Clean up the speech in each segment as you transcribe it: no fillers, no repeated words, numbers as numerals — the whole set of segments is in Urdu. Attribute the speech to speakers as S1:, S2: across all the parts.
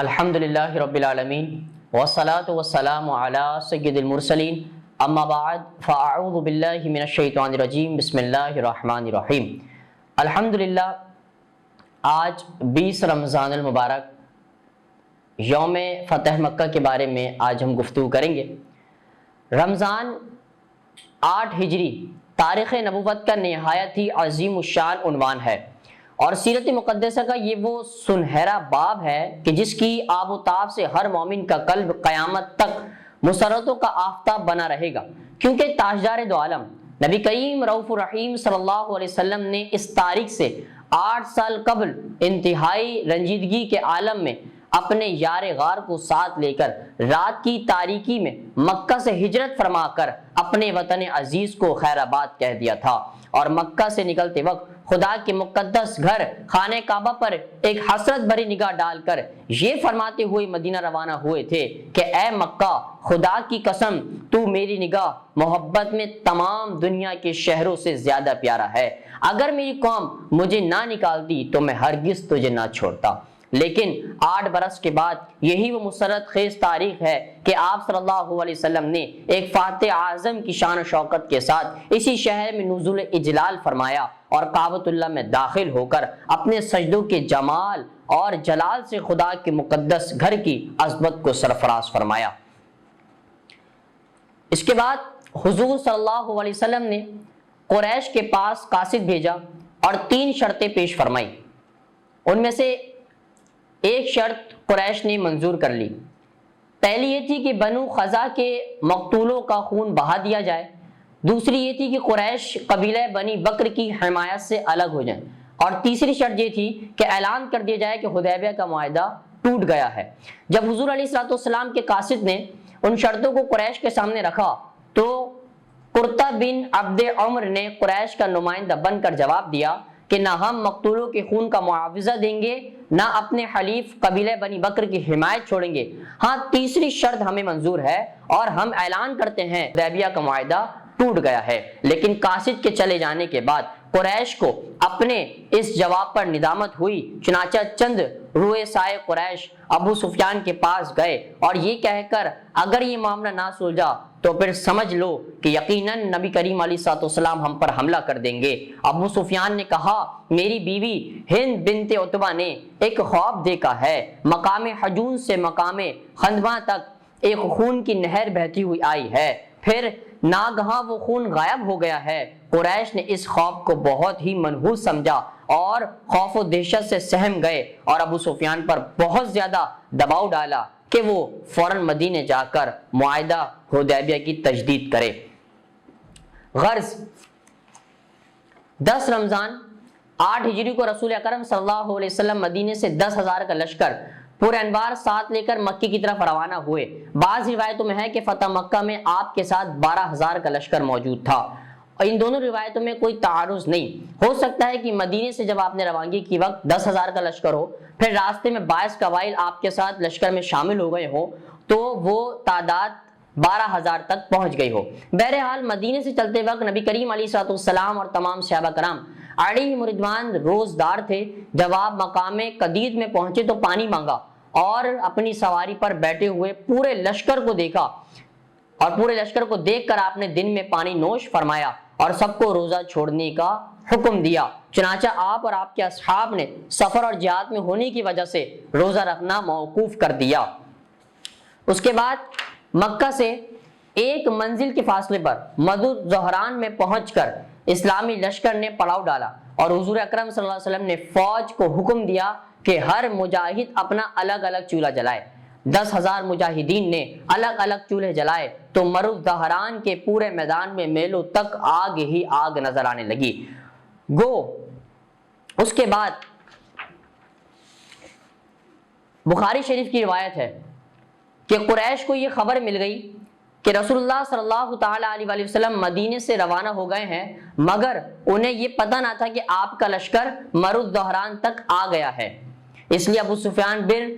S1: الحمدللہ رب العالمین والصلاة والسلام علی سید المرسلین اما بعد فاعوذ باللہ من الشیطان الرجیم بسم اللہ الرحمن الرحیم۔ الحمدللہ آج 20 رمضان المبارک یوم فتح مکہ کے بارے میں آج ہم گفتگو کریں گے۔ رمضان 8 ہجری تاریخ نبوت کا نہایت ہی عظیم الشان عنوان ہے اور سیرت مقدسہ کا یہ وہ سنہرا باب ہے کہ جس کی آب و تاب سے ہر مومن کا قلب قیامت تک مسرتوں کا آفتاب بنا رہے گا، کیونکہ تاجدار دو عالم نبی کریم رؤوف الرحیم صلی اللہ علیہ وسلم نے اس تاریخ سے 8 سال قبل انتہائی رنجیدگی کے عالم میں اپنے یار غار کو ساتھ لے کر رات کی تاریکی میں مکہ سے ہجرت فرما کر اپنے وطن عزیز کو خیر آباد کہہ دیا تھا، اور مکہ سے نکلتے وقت خدا کے مقدس گھر خانہ کعبہ پر ایک حسرت بھری نگاہ ڈال کر یہ فرماتے ہوئے مدینہ روانہ ہوئے تھے کہ اے مکہ، خدا کی قسم تو میری نگاہ محبت میں تمام دنیا کے شہروں سے زیادہ پیارا ہے، اگر میری قوم مجھے نہ نکالتی تو میں ہرگز تجھے نہ چھوڑتا۔ لیکن 8 برس کے بعد یہی وہ مسرت خیز تاریخ ہے کہ آپ صلی اللہ علیہ وسلم نے ایک فاتح اعظم کی شان و شوکت کے ساتھ اسی شہر میں نزول اجلال فرمایا اور کعبۃ اللہ میں داخل ہو کر اپنے سجدوں کے جمال اور جلال سے خدا کے مقدس گھر کی عظمت کو سرفراز فرمایا۔ اس کے بعد حضور صلی اللہ علیہ وسلم نے قریش کے پاس قاصد بھیجا اور 3 شرطیں پیش فرمائی۔ ان میں سے ایک شرط قریش نے منظور کر لی۔ پہلی یہ تھی کہ بنو خزا کے مقتولوں کا خون بہا دیا جائے، دوسری یہ تھی کہ قریش قبیلہ بنی بکر کی حمایت سے الگ ہو جائیں، اور تیسری شرط یہ تھی کہ اعلان کر دیا جائے کہ حدیبیہ کا معاہدہ ٹوٹ گیا ہے۔ جب حضور علیہ الصلوۃ والسلام کے قاصد نے ان شرطوں کو قریش کے سامنے رکھا تو قرطہ بن عبد عمر نے قریش کا نمائندہ بن کر جواب دیا کہ نہ ہم مقتولوں کے خون کا معاوضہ دیں گے، نہ اپنے حلیف قبیلہ بنی بکر کی حمایت چھوڑیں گے، ہاں تیسری شرط ہمیں منظور ہے اور ہم اعلان کرتے ہیں حدیبیہ کا معاہدہ ٹوٹ گیا ہے۔ لیکن قاصد کے چلے جانے کے بعد قریش کو اپنے اس جواب پر ندامت ہوئی، چنانچہ چند رؤسائے قریش ابو سفیان کے پاس گئے اور یہ کہہ کر اگر یہ معاملہ نہ سلجھا تو پھر سمجھ لو کہ یقیناً نبی کریم علیہ الصلوۃ والسلام ہم پر حملہ کر دیں گے۔ ابو سفیان نے کہا میری بیوی ہند بنت عتبہ نے ایک خواب دیکھا ہے، مقام حجون سے مقام خندمہ تک ایک خون کی نہر بہتی ہوئی آئی ہے، پھر ناگہاں وہ خون غائب ہو گیا ہے۔ قریش نے اس خواب کو بہت ہی منحوس سمجھا اور خوف و دہشت سے سہم گئے اور ابو سفیان پر بہت زیادہ دباؤ ڈالا کہ وہ فوراً مدینے جا کر معاہدہ حدیبیہ کی تجدید کرے۔ غرض 10 رمضان 8 ہجری کو رسول اکرم صلی اللہ علیہ وسلم مدینے سے 10,000 کا لشکر پورے انبار ساتھ لے کر مکے کی طرف روانہ ہوئے۔ بعض روایتوں میں ہے کہ فتح مکہ میں آپ کے ساتھ 12,000 کا لشکر موجود تھا، اور ان دونوں روایتوں میں کوئی تعارض نہیں۔ ہو سکتا ہے کہ مدینے سے جب آپ نے روانگی کی وقت 10,000 کا لشکر ہو، پھر راستے میں 22 قبائل آپ کے ساتھ لشکر میں شامل ہو گئے ہوں تو وہ تعداد 12,000 تک پہنچ گئی ہو۔ بہرحال مدینے سے چلتے وقت نبی کریم علیہ الصلوۃ والسلام اور تمام صحابہ کرام علیہم رضوان روزدار تھے۔ جب آپ مقام قدید میں پہنچے تو پانی مانگا اور اپنی سواری پر بیٹھے ہوئے پورے لشکر کو دیکھا، اور پورے لشکر کو دیکھ کر آپ نے دن میں پانی نوش فرمایا اور سب کو روزہ چھوڑنے کا حکم دیا۔ چنانچہ آپ اور آپ کے اصحاب نے سفر اور جہاد میں ہونے کی وجہ سے روزہ رکھنا موقوف کر دیا۔ اس کے بعد مکہ سے ایک منزل کے فاصلے پر مدو زہران میں پہنچ کر اسلامی لشکر نے پڑاؤ ڈالا اور حضور اکرم صلی اللہ علیہ وسلم نے فوج کو حکم دیا کہ ہر مجاہد اپنا الگ الگ چولہا جلائے۔ 10,000 مجاہدین نے الگ الگ چولہے جلائے تو مرو دہران کے پورے میدان میں میلوں تک آگ ہی آگ نظر آنے لگی۔ گو اس کے بعد بخاری شریف کی روایت ہے کہ قریش کو یہ خبر مل گئی کہ رسول اللہ صلی اللہ تعالی علیہ وسلم مدینے سے روانہ ہو گئے ہیں، مگر انہیں یہ پتہ نہ تھا کہ آپ کا لشکر مرو دہران تک آ گیا ہے۔ اس لیے ابو سفیان بن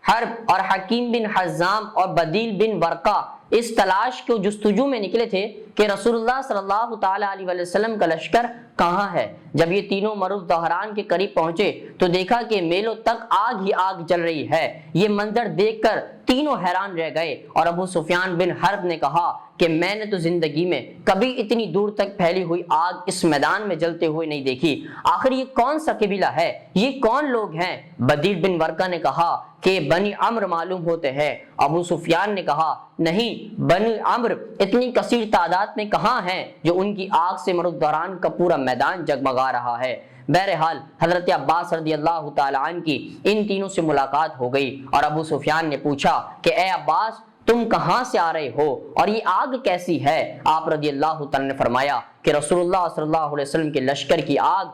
S1: حرب اور حکیم بن حزام اور بدیل بن ورقہ اس تلاش کو جستجو میں نکلے تھے کہ رسول اللہ صلی اللہ تعالی علیہ وسلم کا لشکر کہاں ہے۔ جب یہ تینوں مرد دہران کے قریب پہنچے تو دیکھا کہ میلوں تک آگ ہی آگ جل رہی ہے۔ یہ منظر دیکھ کر تینوں حیران رہ گئے اور ابو سفیان بن حرب نے کہا کہ میں نے تو زندگی میں کبھی اتنی دور تک پھیلی ہوئی آگ اس میدان میں جلتے ہوئے نہیں دیکھی۔ آخر یہ کون سا قبیلہ ہے، یہ کون لوگ ہیں؟ بدیر بن ورقہ نے کہا کہ بنی عمرو معلوم ہوتے ہیں۔ ابو سفیان نے کہا نہیں، بنی عمرو اتنی کثیر تعداد میں کہاں ہیں جو ان کی آگ سے مرد دوران کا پورا میدان جگمگا رہا ہے۔ بہرحال حضرت عباس رضی اللہ تعالی عنہ کی ان تینوں سے ملاقات ہو گئی اور ابو سفیان نے پوچھا کہ اے عباس، تم کہاں سے آ رہے ہو اور یہ آگ کیسی ہے؟ آپ رضی اللہ تعالی نے فرمایا کہ رسول اللہ صلی اللہ علیہ وسلم کے لشکر کی آگ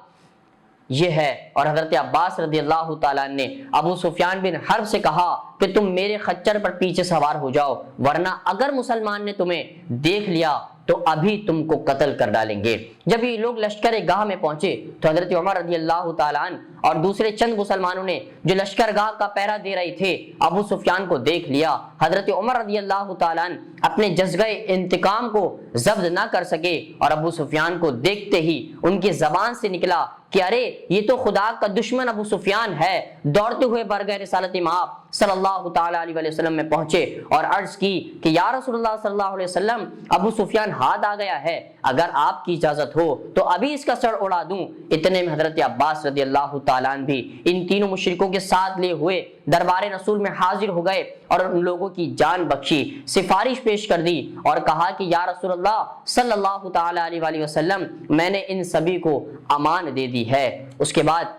S1: یہ ہے۔ اور حضرت عباس رضی اللہ تعالیٰ نے ابو سفیان بن حرب سے کہا کہ تم میرے خچر پر پیچھے سوار ہو جاؤ، ورنہ اگر مسلمان نے تمہیں دیکھ لیا تو ابھی تم کو قتل کر ڈالیں گے۔ جب یہ لوگ لشکر گاہ میں پہنچے تو حضرت عمر رضی اللہ تعالیٰ عنہ اور دوسرے چند مسلمانوں نے جو لشکر گاہ کا پہرا دے رہے تھے ابو سفیان کو دیکھ لیا۔ حضرت عمر رضی اللہ تعالیٰ عنہ اپنے جذبہ انتقام کو ضبط نہ کر سکے اور ابو سفیان کو دیکھتے ہی ان کی زبان سے نکلا کہ ارے یہ تو خدا کا دشمن ابو سفیان ہے۔ دوڑتے ہوئے برگہ رسالت مآب صلی اللہ تعالی علیہ وسلم میں پہنچے اور عرض کی کہ یا رسول اللہ صلی اللہ علیہ وسلم، ابو سفیان ہاتھ آ گیا ہے، اگر آپ کی اجازت ہو تو ابھی اس کا سر اڑا دوں۔ اتنے میں حضرت عباس رضی اللہ تعالیٰ عنہ بھی ان تینوں مشرکوں کے ساتھ لے ہوئے دربار رسول میں حاضر ہو گئے اور ان لوگوں کی جان بخشی، سفارش پیش کر دی اور کہا کہ یا رسول اللہ صلی اللہ تعالی علیہ وسلم، میں نے ان سبھی کو امان دے دی ہے۔ اس کے بعد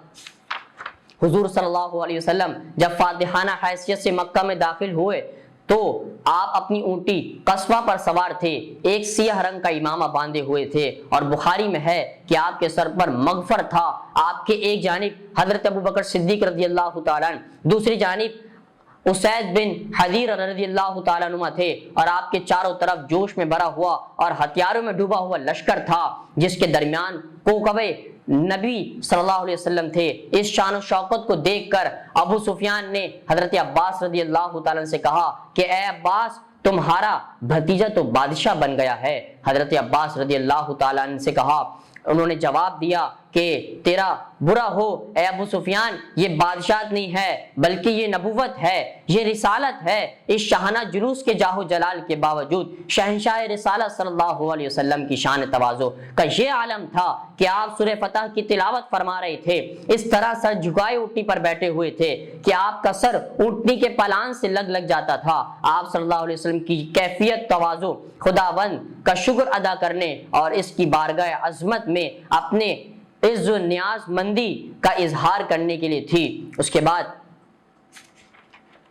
S1: حضور صلی اللہ علیہ وسلم جب فاتحانہ حیثیت سے مکہ میں داخل ہوئے تو آپ اپنی اونٹی قصوہ پر سوار تھے، ایک سیاہ رنگ کا امامہ باندھے ہوئے تھے اور بخاری میں ہے کہ آپ کے سر پر مغفر تھا۔ آپ کے ایک جانب حضرت ابو بکر صدیق رضی اللہ تعالیٰ عنہ، دوسری جانب اسید بن حضیر رضی اللہ تعالیٰ عنہ تھے اور آپ کے چاروں طرف جوش میں بھرا ہوا اور ہتھیاروں میں ڈوبا ہوا لشکر تھا جس کے درمیان کوکبے نبی صلی اللہ علیہ وسلم تھے۔ اس شان و شوکت کو دیکھ کر ابو سفیان نے حضرت عباس رضی اللہ تعالیٰ سے کہا کہ اے عباس، تمہارا بھتیجا تو بادشاہ بن گیا ہے۔ حضرت عباس رضی اللہ تعالیٰ سے کہا، انہوں نے جواب دیا کہ تیرا برا ہو اے ابو سفیان، یہ بادشاہت نہیں ہے بلکہ یہ نبوت ہے، یہ رسالت ہے۔ اس شاہانہ جلوس کے جاہ و جلال کے باوجود شہنشاہ رسالت صلی اللہ علیہ وسلم کی شان تواضع کا یہ عالم تھا کہ آپ سورہ فتح کی تلاوت فرما رہے تھے، اس طرح سر جھکائے اونٹنی پر بیٹھے ہوئے تھے کہ آپ کا سر اونٹنی کے پلان سے لگ جاتا تھا۔ آپ صلی اللہ علیہ وسلم کی کیفیت تواضع خداوند کا شکر ادا کرنے اور اس کی بارگاہ عظمت میں اپنے عز و نیاز مندی کا اظہار کرنے کے لیے تھی۔ اس کے بعد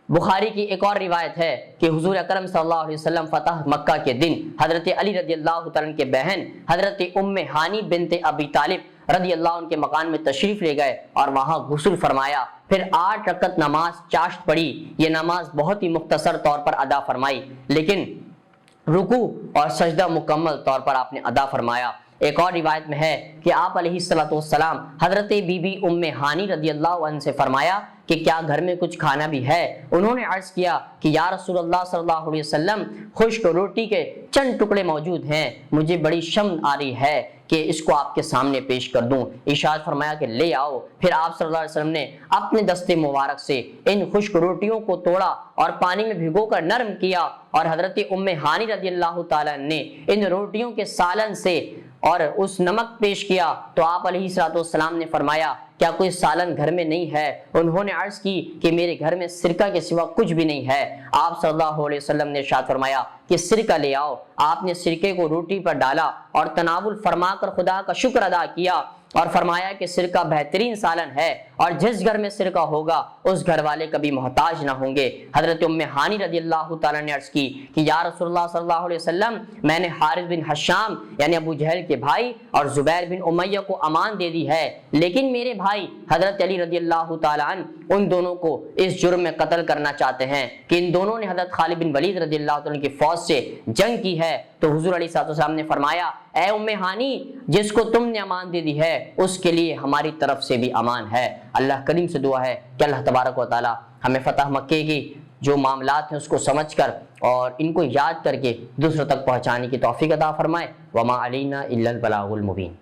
S1: بخاری کی ایک اور روایت ہے کہ حضور اکرم صلی اللہ علیہ وسلم فتح مکہ کے دن حضرت علی رضی اللہ تعالیٰ کے بہن حضرت ام ہانی بنت ابی طالب رضی اللہ عنہ کے مکان میں تشریف لے گئے اور وہاں غسل فرمایا، پھر 8 رکعت نماز چاشت پڑھی۔ یہ نماز بہت ہی مختصر طور پر ادا فرمائی لیکن رکوع اور سجدہ مکمل طور پر آپ نے ادا فرمایا۔ ایک اور روایت میں ہے کہ آپ علیہ السلام حضرت بی بی ام ہانی رضی اللہ عنہ سے فرمایا کہ کیا گھر میں کچھ کھانا بھی ہے؟ انہوں نے عرض کیا کہ یا رسول اللہ صلی اللہ علیہ وسلم، خشک روٹی کے چند ٹکڑے موجود ہیں، مجھے بڑی شرم آ رہی ہے کہ اس کو آپ کے سامنے پیش کر دوں۔ ارشاد فرمایا کہ لے آؤ۔ پھر آپ صلی اللہ علیہ وسلم نے اپنے دستے مبارک سے ان خشک روٹیوں کو توڑا اور پانی میں بھگو کر نرم کیا اور حضرت ام ہانی رضی اللہ تعالیٰ نے ان روٹیوں کے سالن سے اور اس نمک پیش کیا تو آپ علیہ السلام نے فرمایا کیا کوئی سالن گھر میں نہیں ہے؟ انہوں نے عرض کی کہ میرے گھر میں سرکہ کے سوا کچھ بھی نہیں ہے۔ آپ صلی اللہ علیہ وسلم نے ارشاد فرمایا کہ سرکہ لے آؤ۔ آپ نے سرکے کو روٹی پر ڈالا اور تناول فرما کر خدا کا شکر ادا کیا اور فرمایا کہ سرکہ بہترین سالن ہے اور جس گھر میں سرکہ ہوگا اس گھر والے کبھی محتاج نہ ہوں گے۔ حضرت ام ہانی رضی اللہ تعالیٰ نے عرض کی کہ یا رسول اللہ صلی اللہ علیہ وسلم، میں نے حارث بن حشام یعنی ابو جہل کے بھائی اور زبیر بن امیہ کو امان دے دی ہے، لیکن میرے بھائی حضرت علی رضی اللہ تعالیٰ عنہ ان دونوں کو اس جرم میں قتل کرنا چاہتے ہیں کہ ان دونوں نے حضرت خالد بن ولید رضی اللہ تعالیٰ کی فوج سے جنگ کی ہے۔ تو حضور علیہ السلام نے فرمایا اے ام ہانی، جس کو تم نے امان دے دی ہے اس کے لیے ہماری طرف سے بھی امان ہے۔ اللہ کریم سے دعا ہے کہ اللہ تبارک و تعالی ہمیں فتح مکے کی جو معاملات ہیں اس کو سمجھ کر اور ان کو یاد کر کے دوسروں تک پہنچانے کی توفیق عطا فرمائے۔ وما علینا الا البلاغ المبین۔